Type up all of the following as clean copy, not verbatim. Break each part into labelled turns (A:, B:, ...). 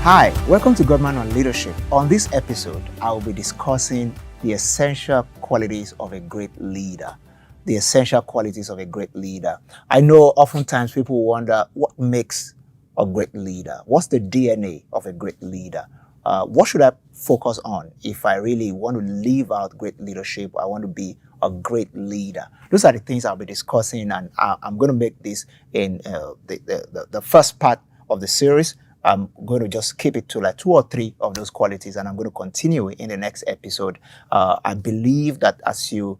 A: Hi, welcome to Godman on Leadership. On this episode, I will be discussing the essential qualities of a great leader. The essential qualities of a great leader. I know oftentimes people wonder what makes a great leader. What's the DNA of a great leader? What should I focus on if I really want to live out great leadership? I want to be a great leader. Those are the things I'll be discussing, and I'm going to make this in the first part of the series. I'm going to just keep it to like 2 or 3 of those qualities, and I'm going to continue in the next episode. I believe that as you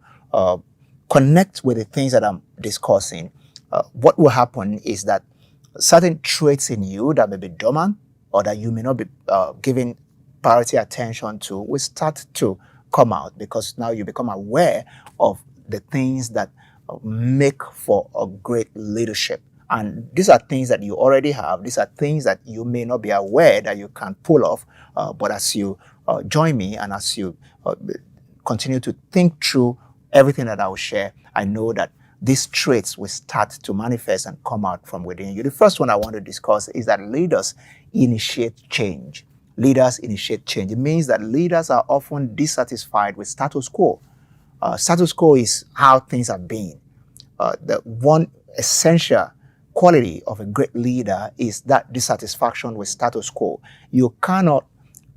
A: connect with the things that I'm discussing, what will happen is that certain traits in you that may be dormant or that you may not be giving priority attention to will start to come out, because now you become aware of the things that make for a great leadership. And these are things that you already have. These are things that you may not be aware that you can pull off. But as you join me and as you continue to think through everything that I will share, I know that these traits will start to manifest and come out from within you. The first one I want to discuss is that leaders initiate change. Leaders initiate change. It means that leaders are often dissatisfied with status quo. Status quo is how things have been. The one essential quality of a great leader is that dissatisfaction with status quo. You cannot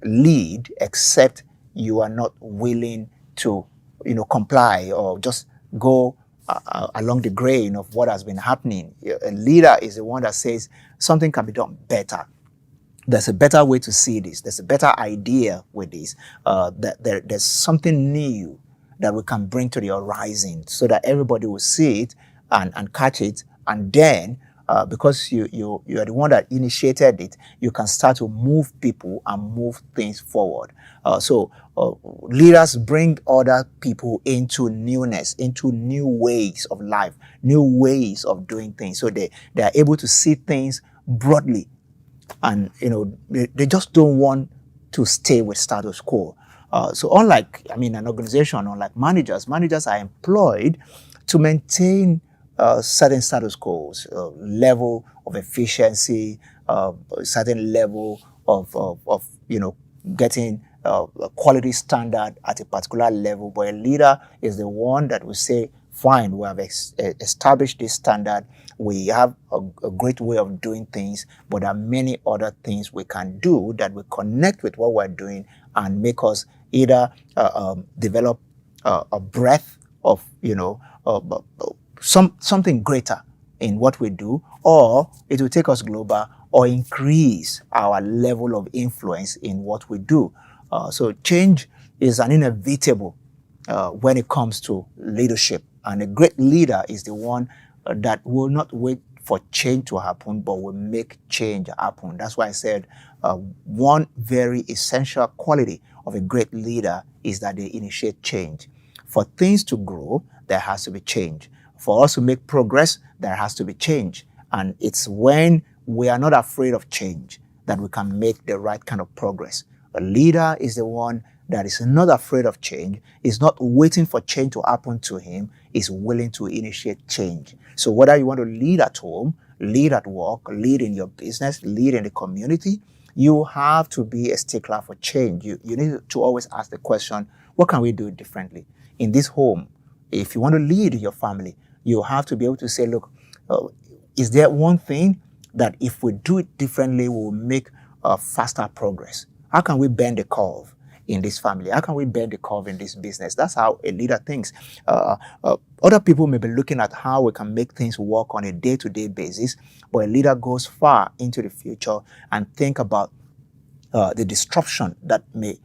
A: lead except you are not willing to, comply or just go along the grain of what has been happening. A leader is the one that says something can be done better. There's a better way to see this. There's a better idea with this. There's something new that we can bring to the horizon so that everybody will see it and catch it, and then because you are the one that initiated it, you can start to move people and move things forward. So leaders bring other people into newness, into new ways of life, new ways of doing things. So they are able to see things broadly, and they just don't want to stay with status quo. So unlike an organization, unlike managers are employed to maintain certain status quos, level of efficiency, certain level of getting a quality standard at a particular level. But a leader is the one that will say, fine, we have established this standard. We have a great way of doing things, but there are many other things we can do that will connect with what we're doing and make us either develop a breadth of, something greater in what we do, or it will take us global or increase our level of influence in what we do. So change is an inevitable when it comes to leadership. And a great leader is the one that will not wait for change to happen, but will make change happen. That's why I said one very essential quality of a great leader is that they initiate change. For things to grow, there has to be change. For us to make progress, there has to be change. And it's when we are not afraid of change that we can make the right kind of progress. A leader is the one that is not afraid of change, is not waiting for change to happen to him, is willing to initiate change. So whether you want to lead at home, lead at work, lead in your business, lead in the community, you have to be a stickler for change. You need to always ask the question, what can we do differently? In this home, if you want to lead your family, you have to be able to say, look, is there one thing that if we do it differently, will make faster progress? How can we bend the curve in this family? How can we bend the curve in this business? That's how a leader thinks. Other people may be looking at how we can make things work on a day-to-day basis, but a leader goes far into the future and think about the disruption that may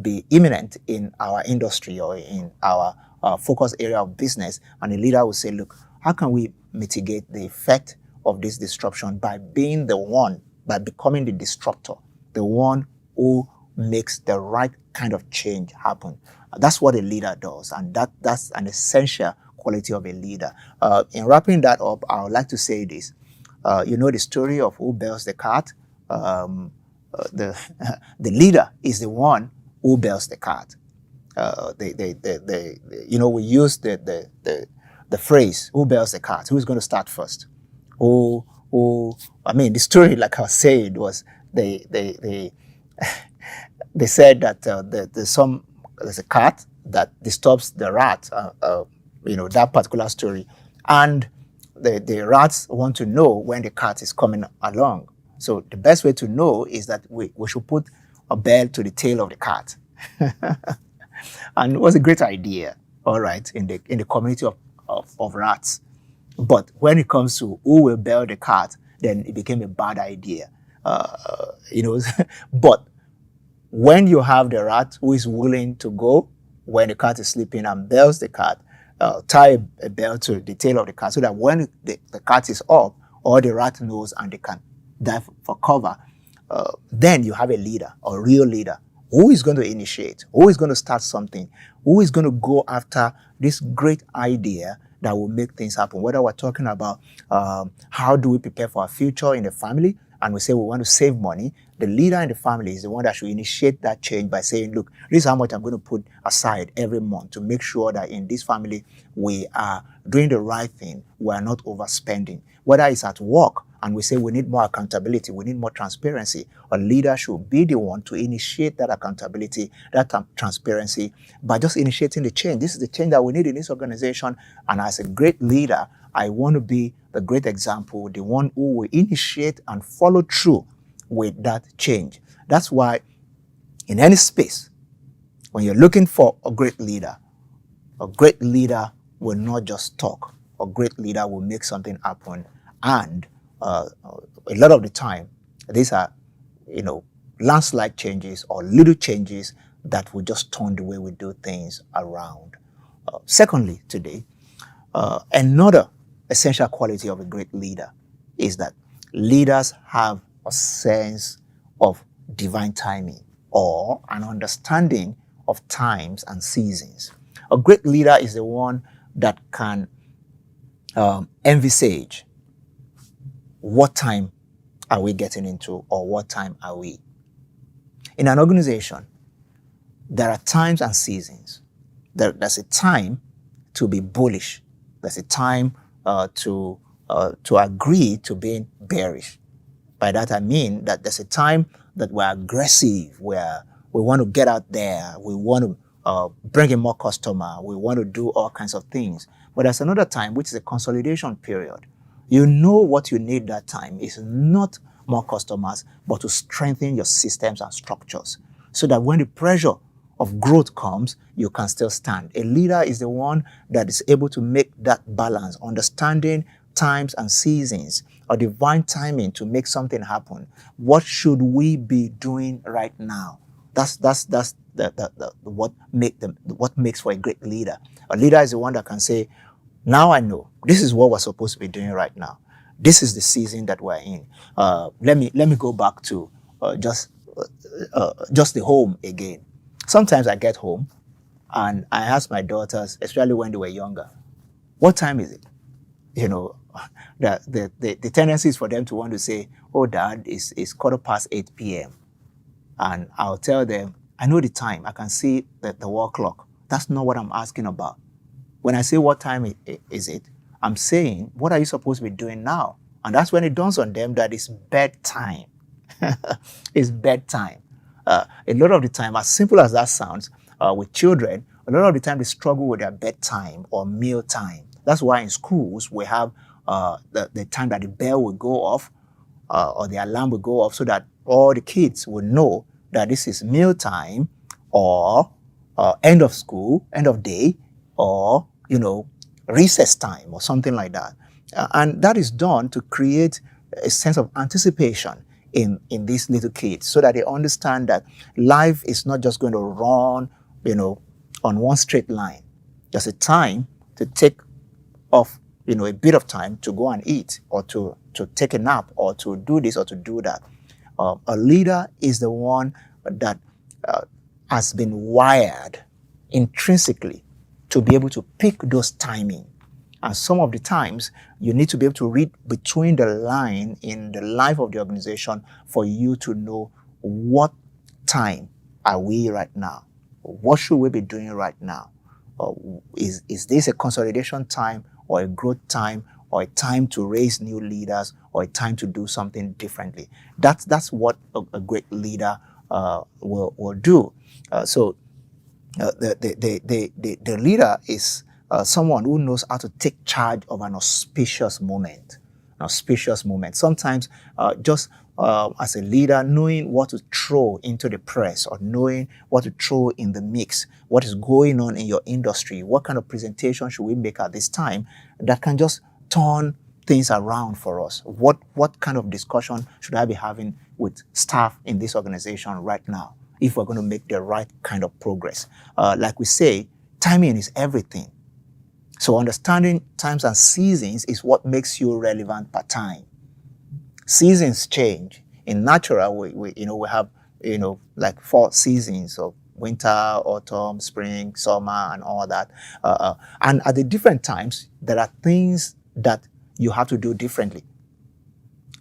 A: be imminent in our industry or in our focus area of business. And a leader will say, look, how can we mitigate the effect of this disruption by being the one, by becoming the disruptor, the one who makes the right kind of change happen. That's what a leader does, and that's an essential quality of a leader. In wrapping that up, I would like to say this. The story of who bails the cat. The leader is the one who bails the cat. We use the phrase, who bails the cat? Who's going to start first? The story, like I said, was they they said that there's a cat that disturbs the rat, that particular story, and the rats want to know when the cat is coming along. So the best way to know is that we should put a bell to the tail of the cat. And it was a great idea, all right, in the community of rats. But when it comes to who will bell the cat, then it became a bad idea. But when you have the rat who is willing to go when the cat is sleeping and bells the cat, tie a bell to the tail of the cat so that when the cat is up, or the rat knows and they can dive for cover, then you have a leader, a real leader, who is going to initiate, who is going to start something, who is going to go after this great idea that will make things happen. Whether we're talking about how do we prepare for our future in the family, and we say we want to save money, the leader in the family is the one that should initiate that change by saying, look, this is how much I'm going to put aside every month to make sure that in this family we are doing the right thing, we are not overspending. Whether it's at work and we say we need more accountability, we need more transparency, a leader should be the one to initiate that accountability, that transparency, by just initiating the change. This is the change that we need in this organization, and as a great leader, I want to be the great example, the one who will initiate and follow through with that change. That's why in any space, when you're looking for a great leader will not just talk. A great leader will make something happen. And a lot of the time, these are, landslide changes or little changes that will just turn the way we do things around. Secondly, today, another essential quality of a great leader is that leaders have a sense of divine timing or an understanding of times and seasons. A great leader is the one that can envisage what time are we getting into, or what time are we. In an organization, there are times and seasons. There's a time to be bullish. There's a time to agree to being bearish. By that I mean that there's a time that we're aggressive, where we want to get out there, we want to bring in more customer, we want to do all kinds of things. But there's another time, which is a consolidation period. You know what you need that time is not more customers, but to strengthen your systems and structures so that when the pressure of growth comes, you can still stand. A leader is the one that is able to make that balance, understanding times and seasons, or divine timing to make something happen. What should we be doing right now? That's what makes for a great leader. A leader is the one that can say, now I know this is what we're supposed to be doing right now. This is the season that we're in. Let me go back to just the home again. Sometimes I get home and I ask my daughters, especially when they were younger, what time is it? The tendency is for them to want to say, oh, Dad, it's 8:15 p.m. And I'll tell them, I know the time. I can see the wall clock. That's not what I'm asking about. When I say what time is it, I'm saying, what are you supposed to be doing now? And that's when it dawns on them that it's bedtime. It's bedtime. A lot of the time, as simple as that sounds, with children, a lot of the time they struggle with their bedtime or meal time. That's why in schools we have the time that the bell will go off or the alarm will go off so that all the kids will know that this is meal time or end of school, end of day, or, recess time or something like that. And that is done to create a sense of anticipation in these little kids so that they understand that life is not just going to run, on one straight line. There's a time to take off, a bit of time to go and eat or to take a nap or to do this or to do that. A leader is the one that has been wired intrinsically to be able to pick those timing. And some of the times, you need to be able to read between the line in the life of the organization for you to know what time are we right now? What should we be doing right now? Is this a consolidation time or a growth time or a time to raise new leaders, or a time to do something differently. That's what a great leader will do. The leader is someone who knows how to take charge of an auspicious moment. An auspicious moment. Sometimes just as a leader, knowing what to throw into the press, or knowing what to throw in the mix, what is going on in your industry, what kind of presentation should we make at this time, that can just turn things around for us. What kind of discussion should I be having with staff in this organization right now, if we're going to make the right kind of progress? Like we say, timing is everything. So understanding times and seasons is what makes you relevant per time. Seasons change. In natural, we have like 4 seasons of winter, autumn, spring, summer, and all that. And at the different times, there are things that you have to do differently.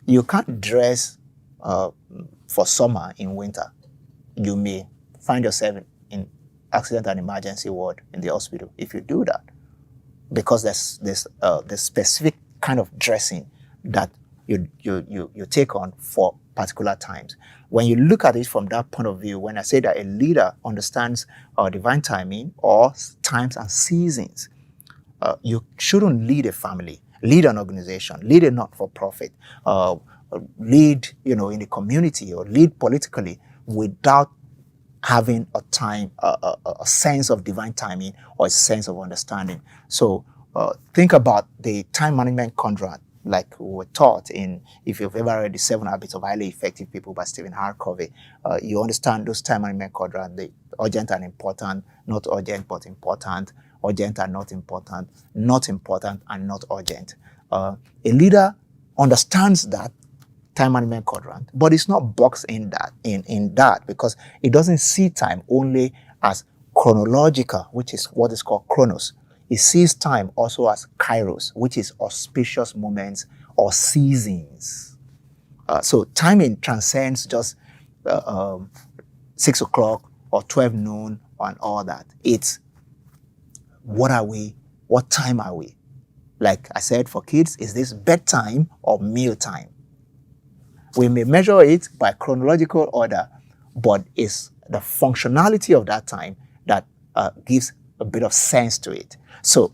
A: You can't dress for summer in winter. You may find yourself in accident and emergency ward in the hospital if you do that, because there's specific kind of dressing that you take on for particular times. When you look at it from that point of view, when I say that a leader understands divine timing or times and seasons, you shouldn't lead a family, lead an organization, lead a not-for-profit, lead in the community, or lead politically without having a sense of divine timing or a sense of understanding. So think about the time management quadrant, like we were taught in, if you've ever read The 7 Habits of Highly Effective People by Stephen R. Covey, you understand those time management quadrant: the urgent and important, not urgent but important, urgent and not important and not urgent. A leader understands that time management quadrant, but it's not boxed in that because it doesn't see time only as chronological, which is what is called chronos. It sees time also as kairos, which is auspicious moments or seasons. So timing transcends just 6 o'clock or 12 noon and all that. It's what are we? What time are we? Like I said, for kids, is this bedtime or meal time? We may measure it by chronological order, but it's the functionality of that time that gives a bit of sense to it. So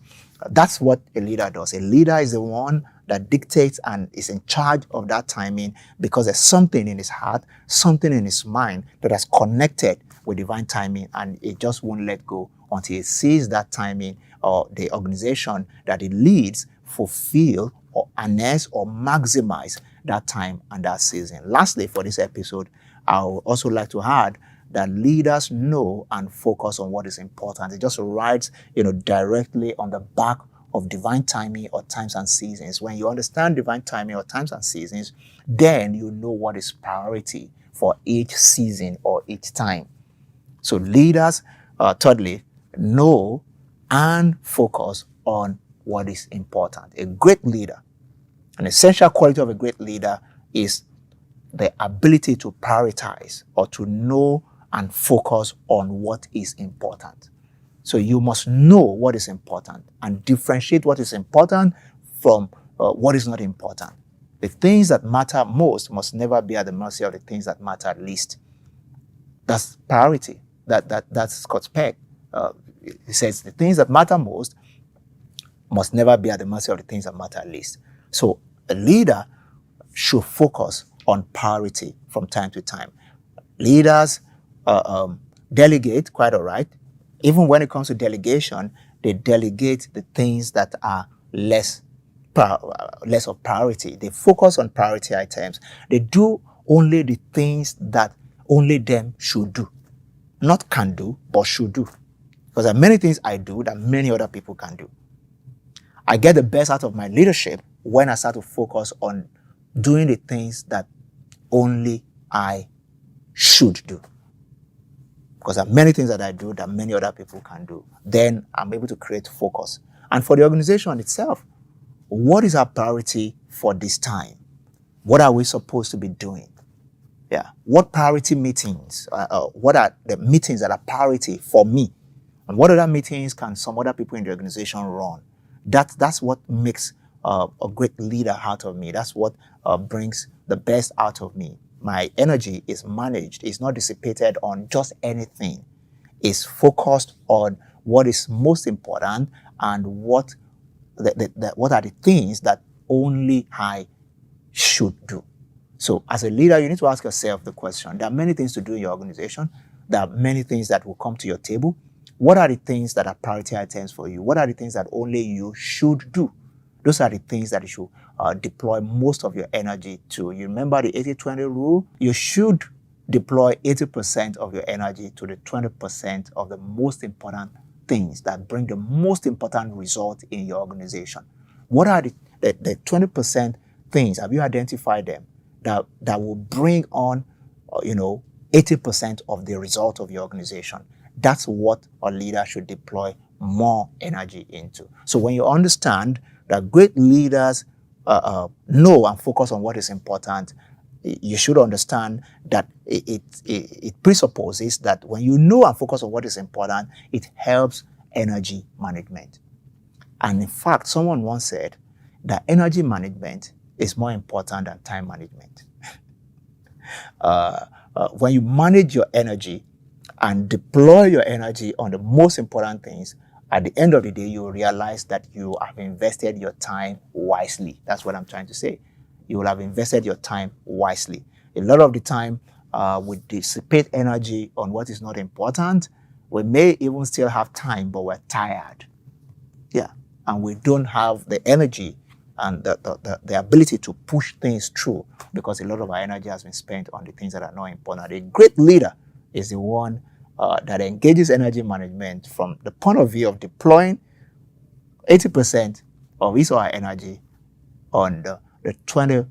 A: that's what a leader does. A leader is the one that dictates and is in charge of that timing, because there's something in his heart, something in his mind that has connected with divine timing, and it just won't let go until he sees that timing or the organization that he leads fulfill or harness or maximize that time and that season. Lastly, for this episode, I would also like to add that leaders know and focus on what is important. It just rides, directly on the back of divine timing or times and seasons. When you understand divine timing or times and seasons, then you know what is priority for each season or each time. So leaders, thirdly, know and focus on what is important. A great leader, an essential quality of a great leader is the ability to prioritize or to know and focus on what is important. So you must know what is important and differentiate what is important from what is not important. The things that matter most must never be at the mercy of the things that matter least. That's priority. That's Scott Peck. He says the things that matter most must never be at the mercy of the things that matter least. So a leader should focus on priority from time to time. Leaders delegate, quite all right. Even when it comes to delegation, they delegate the things that are less of priority. They focus on priority items. They do only the things that only them should do. Not can do, but should do. Because there are many things I do that many other people can do. I get the best out of my leadership when I start to focus on doing the things that only I should do. Because there are many things that I do that many other people can do. Then I'm able to create focus. And for the organization itself, what is our priority for this time? What are we supposed to be doing? Yeah. What priority meetings? What are the meetings that are priority for me? And what other meetings can some other people in the organization run? That's what makes a great leader out of me. That's what brings the best out of me. My energy is managed. It's not dissipated on just anything. It's focused on what is most important and what are the things that only I should do. So as a leader, you need to ask yourself the question. There are many things to do in your organization. There are many things that will come to your table. What are the things that are priority items for you? What are the things that only you should do? Those are the things that you should deploy most of your energy to. You remember the 80-20 rule? You should deploy 80% of your energy to the 20% of the most important things that bring the most important result in your organization. What are the 20% things? Have you identified them that will bring on, 80% of the result of your organization? That's what a leader should deploy more energy into. So when you understand that great leaders know and focus on what is important, you should understand that it presupposes that when you know and focus on what is important, it helps energy management. And in fact, someone once said that energy management is more important than time management. When you manage your energy and deploy your energy on the most important things, at the end of the day, you will realize that you have invested your time wisely. That's what I'm trying to say. You will have invested your time wisely. A lot of the time, we dissipate energy on what is not important. We may even still have time, but we're tired. Yeah, and we don't have the energy and the ability to push things through because a lot of our energy has been spent on the things that are not important. A great leader is the one that engages energy management from the point of view of deploying 80% of his or her energy on the 20%,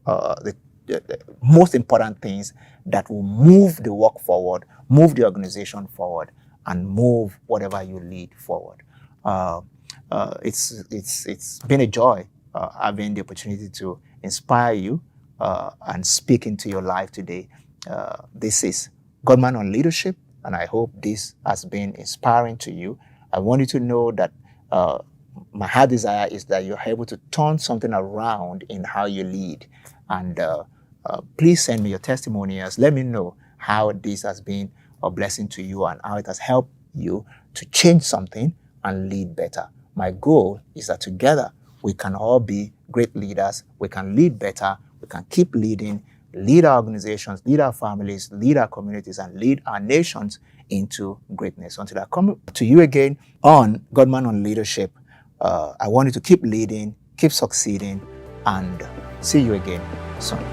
A: the most important things that will move the work forward, move the organization forward, and move whatever you lead forward. It's been a joy having the opportunity to inspire you and speak into your life today. This is Godman on Leadership, and I hope this has been inspiring to you. I want you to know that my heart desire is that you're able to turn something around in how you lead. And please send me your testimonials. Let me know how this has been a blessing to you and how it has helped you to change something and lead better. My goal is that together we can all be great leaders. We can lead better. We can keep leading, lead our organizations, lead our families, lead our communities, and lead our nations into greatness. Until I come to you again on Godman on Leadership, I want you to keep leading, keep succeeding, and see you again soon.